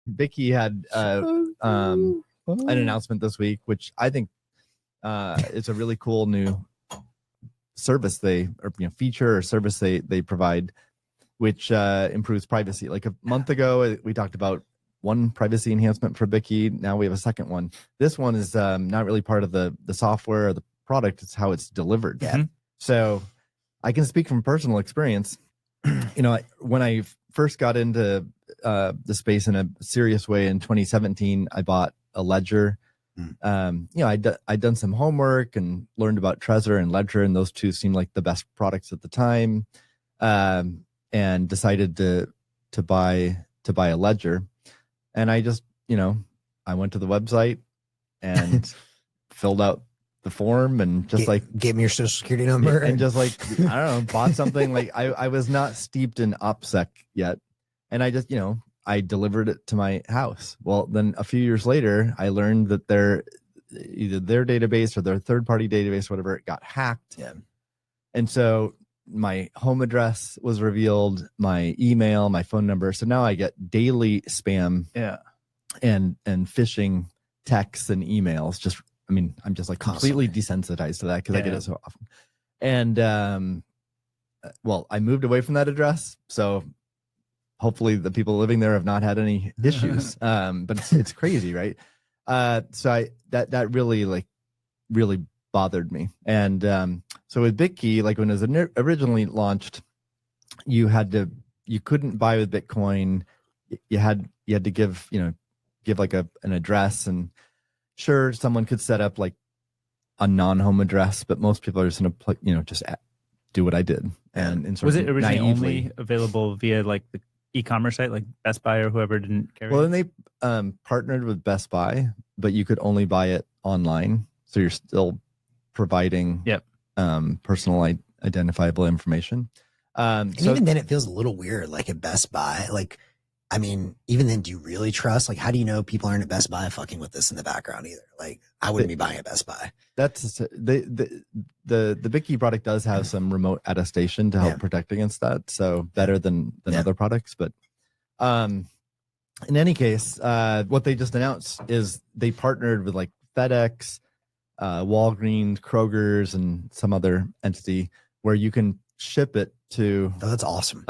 Bitkey had an announcement this week, which I think is a really cool new service feature or service they provide, which improves privacy. Like a month ago, we talked about one privacy enhancement for Bitkey. Now we have a second one. This one is not really part of the software or the product. It's how it's delivered. Yeah. So I can speak from personal experience. When I first got into the space in a serious way in 2017, I bought a Ledger. I'd done some homework and learned about Trezor and Ledger, and those two seemed like the best products at the time. And decided to buy a Ledger. And I just, I went to the website and filled out the form and just gave me your social security number and just I don't know, bought something. Like I was not steeped in opsec yet. And I just, I delivered it to my house. Well, then a few years later, I learned that either their database or their third-party database, whatever, it got hacked. Yeah. And so my home address was revealed, my email, my phone number. So now I get daily spam and phishing texts and emails. I'm just like completely desensitized to that because I get it so often. And I moved away from that address. So hopefully the people living there have not had any issues. But it's crazy, right? So that really bothered me. And so with Bitkey, like when it was originally launched, you couldn't buy with Bitcoin. You had to give like an address, and sure, someone could set up like a non-home address, but most people are just going to just do what I did. And was it originally only available via like the e-commerce site, like Best Buy or whoever didn't carry Well, it? then they partnered with Best Buy, but you could only buy it online. So you're still providing personal identifiable information. And even then it feels a little weird, like at Best Buy. Like, I mean, even then, do you really trust? Like, how do you know people aren't at Best Buy fucking with this in the background either? Like, I wouldn't be buying at Best Buy. That's the Bitkey product does have some remote attestation to help protect against that. So better than other products. But in any case, what they just announced is they partnered with like FedEx, Walgreens, Kroger's, and some other entity where you can ship it to that's awesome.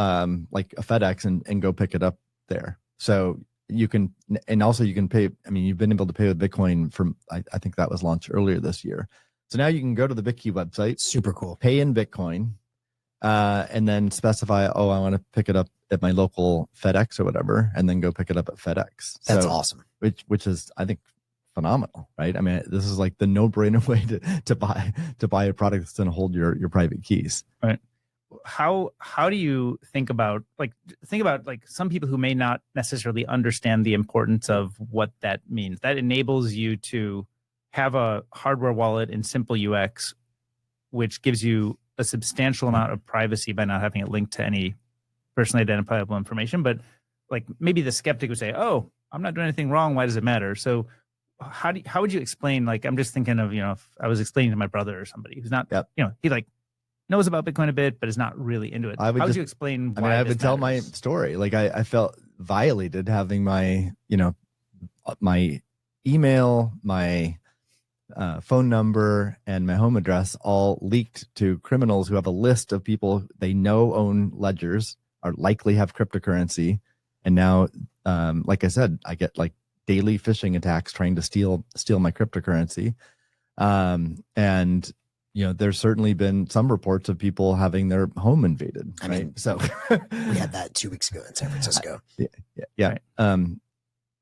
Like a FedEx and go pick it up there. So you can, and also you can pay. I mean, you've been able to pay with Bitcoin from, I think that was launched earlier this year. So now you can go to the Bitkey website, super cool, pay in Bitcoin, and then specify, I want to pick it up at my local FedEx or whatever, and then go pick it up at FedEx. That's awesome. Which is, I think, phenomenal, right? I mean, this is like the no-brainer way to buy a product that's going to hold your private keys. Right. How do you think about some people who may not necessarily understand the importance of what that means? That enables you to have a hardware wallet in simple UX, which gives you a substantial amount of privacy by not having it linked to any personally identifiable information. But like maybe the skeptic would say, "Oh, I'm not doing anything wrong. Why does it matter?" So how would you explain? Like, I'm just thinking of, if I was explaining to my brother or somebody who's not, he like knows about Bitcoin a bit, but is not really into it. How would you explain why I would tell my story. Like I felt violated having my, my email, my phone number, and my home address all leaked to criminals who have a list of people they know own ledgers, or likely have cryptocurrency. And now, like I said, I get like daily phishing attacks trying to steal my cryptocurrency. And there's certainly been some reports of people having their home invaded. I mean, so we had that 2 weeks ago in San Francisco. Yeah. Right.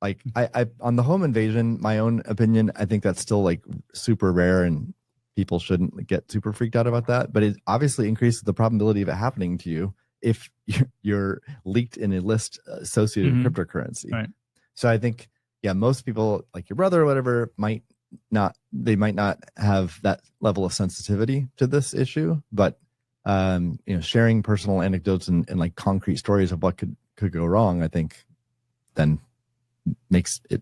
Like I on the home invasion, my own opinion, I think that's still like super rare and people shouldn't get super freaked out about that. But it obviously increases the probability of it happening to you if you're leaked in a list associated with cryptocurrency. Right. So I think, most people like your brother or whatever might not have that level of sensitivity to this issue, but sharing personal anecdotes and like concrete stories of what could go wrong, I think then makes it,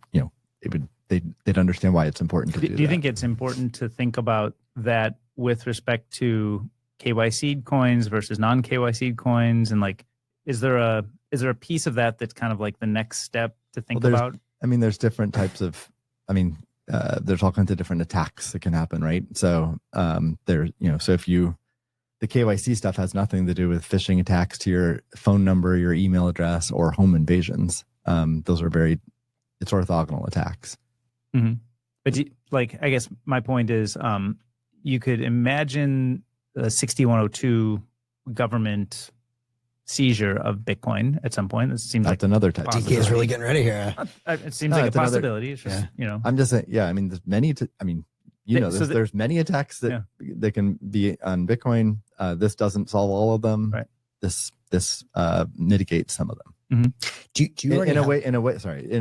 they'd understand why it's important to do that. Do you think it's important to think about that with respect to KYC coins versus non-KYC coins? And like, is there there a piece of that that's kind of like the next step to think about? I mean, there's different types of, there's all kinds of different attacks that can happen, right? So so if the KYC stuff has nothing to do with phishing attacks to your phone number, your email address, or home invasions. Those are it's orthogonal attacks. Mm-hmm. But I guess my point is, you could imagine the 6102 government seizure of Bitcoin at some point. It seems that's another type. DK is really getting ready here. It seems like a possibility. It's just, I'm just saying, there's many, there's many attacks that can be on Bitcoin. This doesn't solve all of them. Right. This mitigates some of them. Mm-hmm. Do you in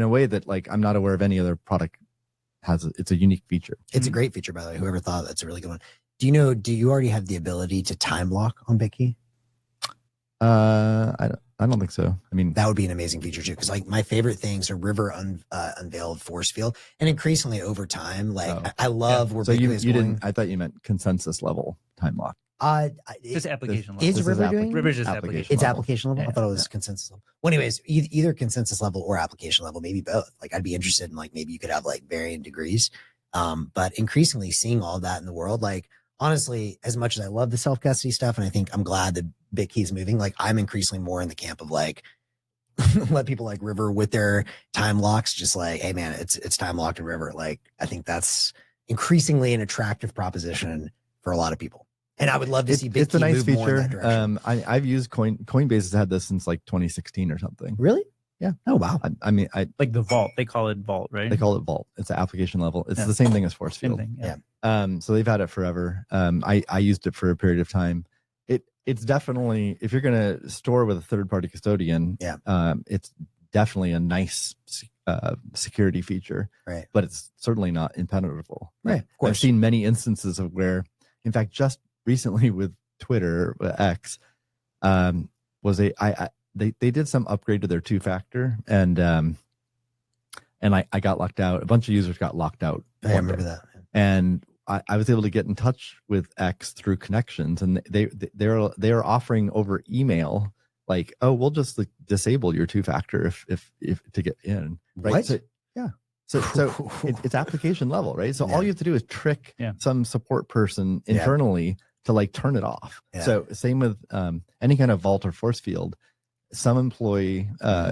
a way that like I'm not aware of any other product it's a unique feature. It's a great feature, by the way. Whoever thought that's a really good one. Do you already have the ability to time lock on Bitkey? I don't think so. I mean, that would be an amazing feature too. Cause like my favorite things are River unveiled force field. And increasingly over time, I love where Bitkey is going. I thought you meant consensus level time lock. Just application level. Is River doing? River's just application. It's application level. I thought it was consensus level. Well, anyways, either consensus level or application level, maybe both. Like I'd be interested in like maybe you could have like varying degrees. But increasingly seeing all that in the world, like honestly, as much as I love the self custody stuff, and I think I'm glad that Bitkey is moving, like I'm increasingly more in the camp of like let people like River with their time locks, just like, hey man, it's time locked in River. Like I think that's increasingly an attractive proposition for a lot of people. And I would love to see Bitkey it's a nice move feature. more in that direction. I've used Coinbase has had this since like 2016 or something. Really? Yeah. Oh wow. I mean, like the vault. They call it vault, right? They call it vault. It's an application level. It's the same thing as force field. So they've had it forever. I used it for a period of time. It's definitely, if you're going to store with a third party custodian, it's definitely a nice security feature, right? But it's certainly not impenetrable, right? Of course. I've seen many instances of where, in fact, just recently with Twitter X, they did some upgrade to their 2-factor, and I got locked out. A bunch of users got locked out. I remember that. And I was able to get in touch with X through connections, and they're offering over email, like, oh, we'll just like disable your 2-factor if to get in. Right. What? So, so it's application level, right? So all you have to do is trick some support person internally to like turn it off. So same with any kind of vault or force field. Some employee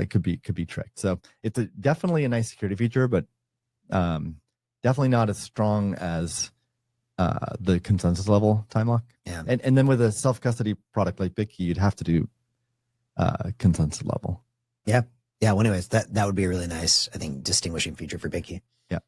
could be tricked. So it's definitely a nice security feature, but definitely not as strong as the consensus level time lock. Yeah. And then with a self-custody product like Bitkey, you'd have to do consensus level. Yeah. Yeah. Well, anyways, that would be a really nice, I think, distinguishing feature for Bitkey. Yeah.